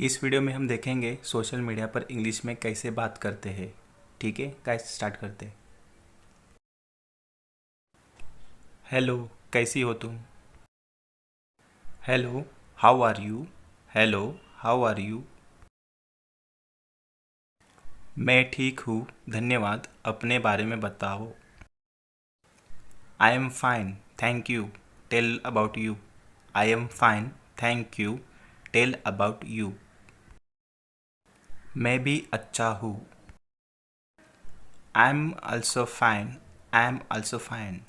इस वीडियो में हम देखेंगे सोशल मीडिया पर इंग्लिश में कैसे बात करते हैं। ठीक है गाइस, स्टार्ट करते हैं। हेलो, कैसी हो तुम? Hello, how are you? Hello, how are you? मैं ठीक हूँ, धन्यवाद। अपने बारे में बताओ। I am fine, thank you. Tell about you. I am fine, thank you. Tell about you. मैं भी अच्छा हूँ। I am also fine. I am also fine.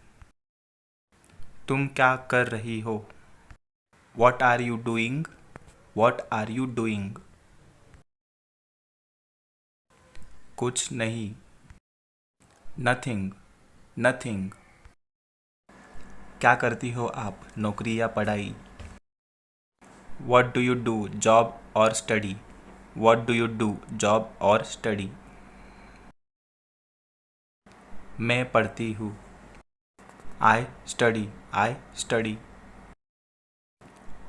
तुम क्या कर रही हो? What are you doing? What are you doing? कुछ नहीं। नथिंग। नथिंग। क्या करती हो आप, नौकरी या पढ़ाई? What do you do, job और study? What do you do, job और स्टडी? मैं पढ़ती हूँ। I study. I study.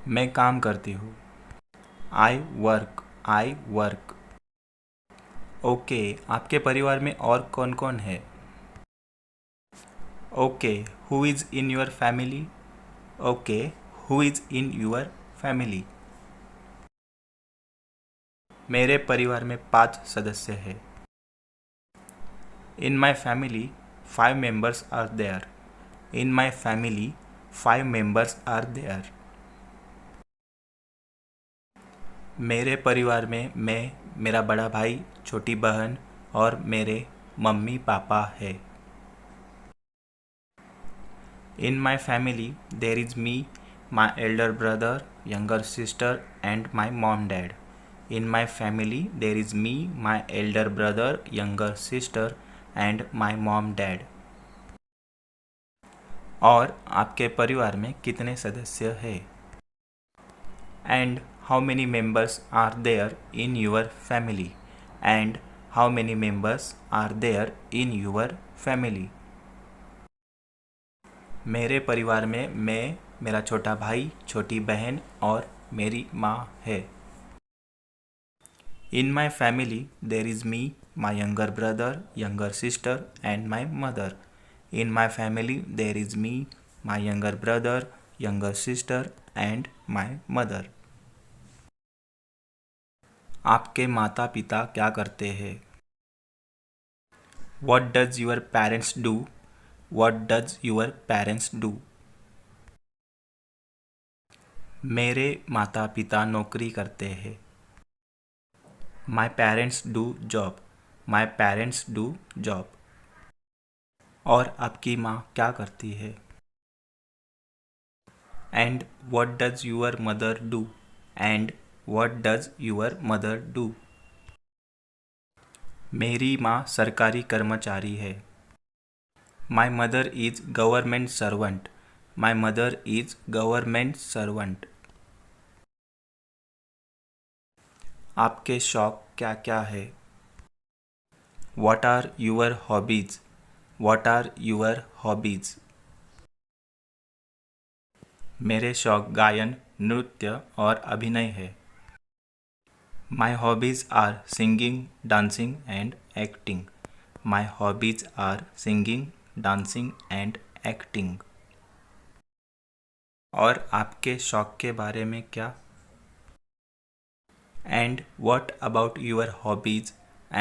मैं काम करती हूँ। I work. I work. Okay, आपके परिवार में और कौन कौन है? Okay, who is in your family? Okay, who is in your family? मेरे परिवार में 5 सदस्य हैं। In my family 5 members are there. In my family 5 members are there. मेरे परिवार में मैं, मेरा बड़ा भाई, छोटी बहन और मेरे मम्मी पापा है। In my family there is me, my elder brother, younger sister and my mom dad. In my family there is me, my elder brother, younger sister and my mom dad. और आपके परिवार में कितने सदस्य हैं? And how many members are there in your family? And how many members are there in your family? मेरे परिवार में मैं, मेरा छोटा भाई, छोटी बहन और मेरी माँ है। In my family there is me, my younger brother, younger sister and my mother. In my family there is me, my younger brother, younger sister and my mother. आपके माता पिता क्या करते हैं? What does your parents do? What does your parents do? मेरे माता पिता नौकरी करते हैं। My parents do job. My parents do job. और आपकी माँ क्या करती है? And what does your mother do? And what does your mother do? मेरी माँ सरकारी कर्मचारी है। My mother is government servant. My mother is government servant. आपके शौक क्या क्या है? What are your hobbies? What are your hobbies? मेरे शौक गायन, नृत्य और अभिनय है। My hobbies are singing, dancing and acting. My hobbies are singing, dancing and acting. और आपके शौक के बारे में क्या? And what about your hobbies?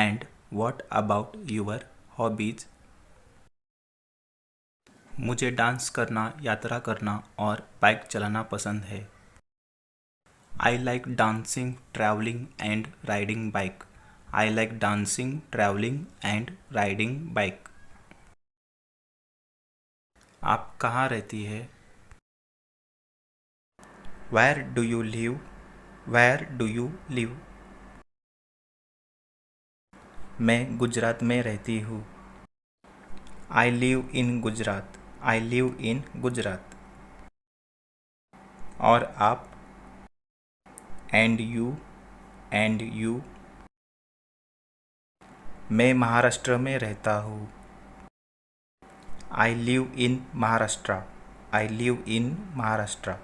And what about your hobbies? मुझे डांस करना, यात्रा करना और बाइक चलाना पसंद है। I like dancing, traveling and riding bike. I like dancing, traveling and riding bike. आप कहाँ रहती है? Where do you live? Where do you live? मैं गुजरात में रहती हूँ। I live in Gujarat. I live in Gujarat. और आप? And you? And you? मैं महाराष्ट्र में रहता हूँ। I live in Maharashtra. I live in Maharashtra.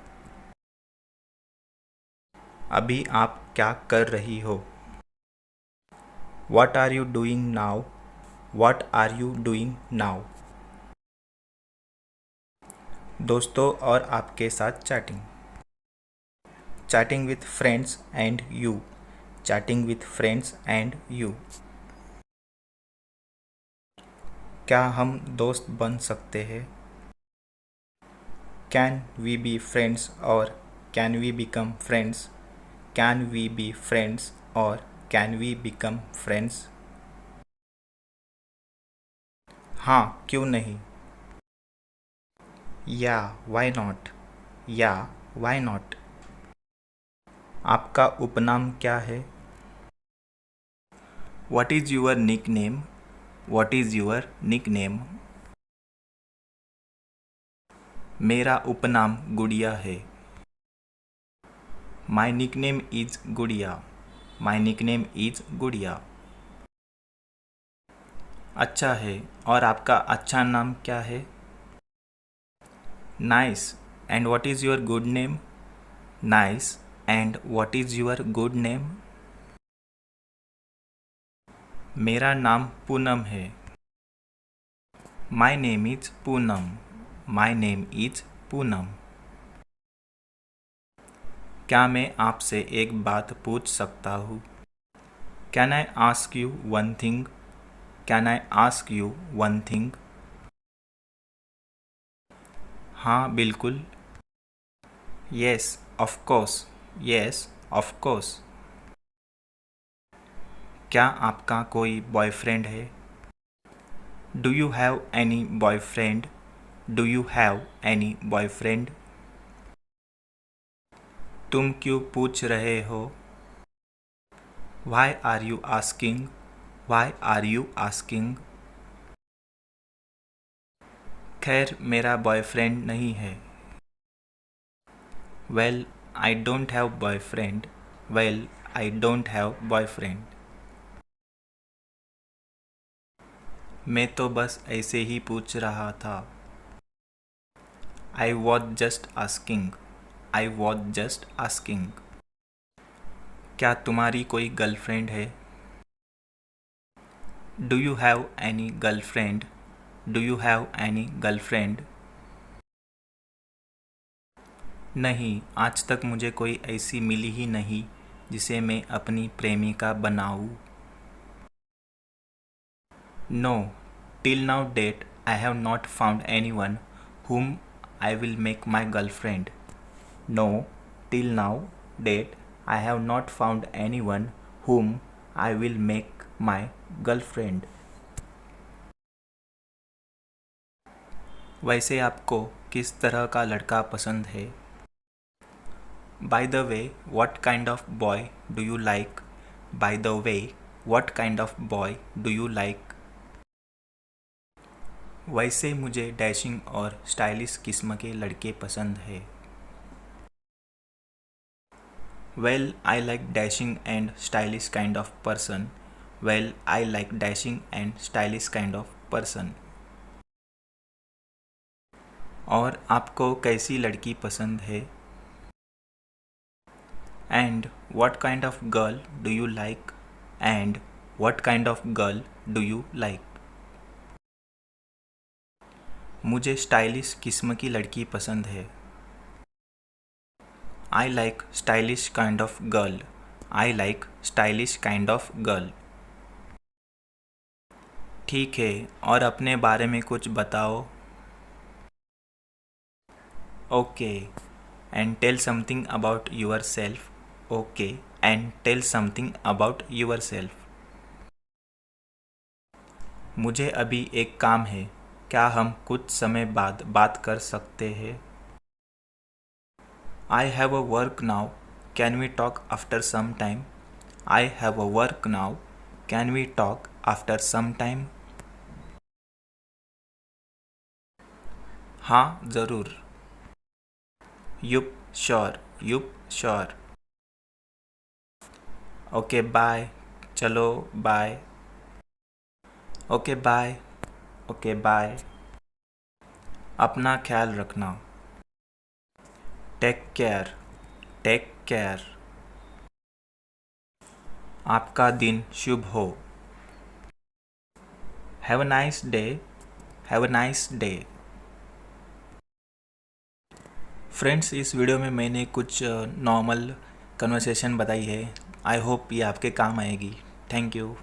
अभी आप क्या कर रही हो? What are you doing now? What are you doing now? दोस्तों और आपके साथ chatting. Chatting with friends and you. Chatting with friends and you. क्या हम दोस्त बन सकते हैं? Can we be friends or can we become friends? Can we be friends or can we become friends? हाँ, क्यों नहीं? Yeah, why not? Yeah, why not? आपका उपनाम क्या है? What is your nickname? What is your nickname? मेरा उपनाम गुड़िया है। My nickname is गुड़िया। My nickname is गुड़िया। अच्छा है, और आपका अच्छा नाम क्या है? Nice. And what is your good name? Nice. And what is your good name? मेरा नाम पूनम है। My name is Poonam. My name is Poonam. क्या मैं आपसे एक बात पूछ सकता हूँ? Can I ask you one thing? Can I ask you one thing? हाँ बिल्कुल। Yes, of course. Yes, of course. क्या आपका कोई बॉयफ्रेंड है? Do you have any boyfriend? Do you have any boyfriend? तुम क्यों पूछ रहे हो? Why are you asking? Why are you asking? खैर मेरा बॉयफ्रेंड नहीं है। Well, I don't have boyfriend. Well, I don't have boyfriend. मैं तो बस ऐसे ही पूछ रहा था। I was just asking. I was just asking. क्या तुम्हारी कोई गर्लफ्रेंड है? Do you have any girlfriend? Do you have any girlfriend? नहीं, आज तक मुझे कोई ऐसी मिली ही नहीं जिसे मैं अपनी प्रेमिका बनाऊं। No, till now date I have not found anyone whom I will make my girlfriend. No, till now date I have not found anyone whom I will make my girlfriend. वैसे आपको किस तरह का लड़का पसंद है? By the way, what kind of boy do you like? By the way, what kind of boy do you like? वैसे मुझे डैशिंग और स्टाइलिश किस्म के लड़के पसंद है। Well, I like dashing and stylish kind of person. Well, I like dashing and stylish kind of person. और आपको कैसी लड़की पसंद है? And what kind of girl do you like? And what kind of girl do you like? मुझे stylish किस्म की लड़की पसंद है। I like stylish kind of girl. I like stylish kind of girl. ठीक है, और अपने बारे में कुछ बताओ। Okay, and tell something about yourself. Okay, and tell something about yourself. मुझे अभी एक काम है, क्या हम कुछ समय बाद बात कर सकते हैं? I have a work now. Can we talk after some time? I have a work now. Can we talk after some time? हाँ ज़रूर। Yup sure. Yup sure. Okay bye. चलो bye. Okay bye. Okay bye. अपना ख्याल रखना। Take care. Take care. आपका दिन शुभ हो। Have a nice day. Have a nice day. Friends, इस वीडियो में मैंने कुछ नॉर्मल कन्वर्सेशन बताई है। आई होप ये आपके काम आएगी। Thank you.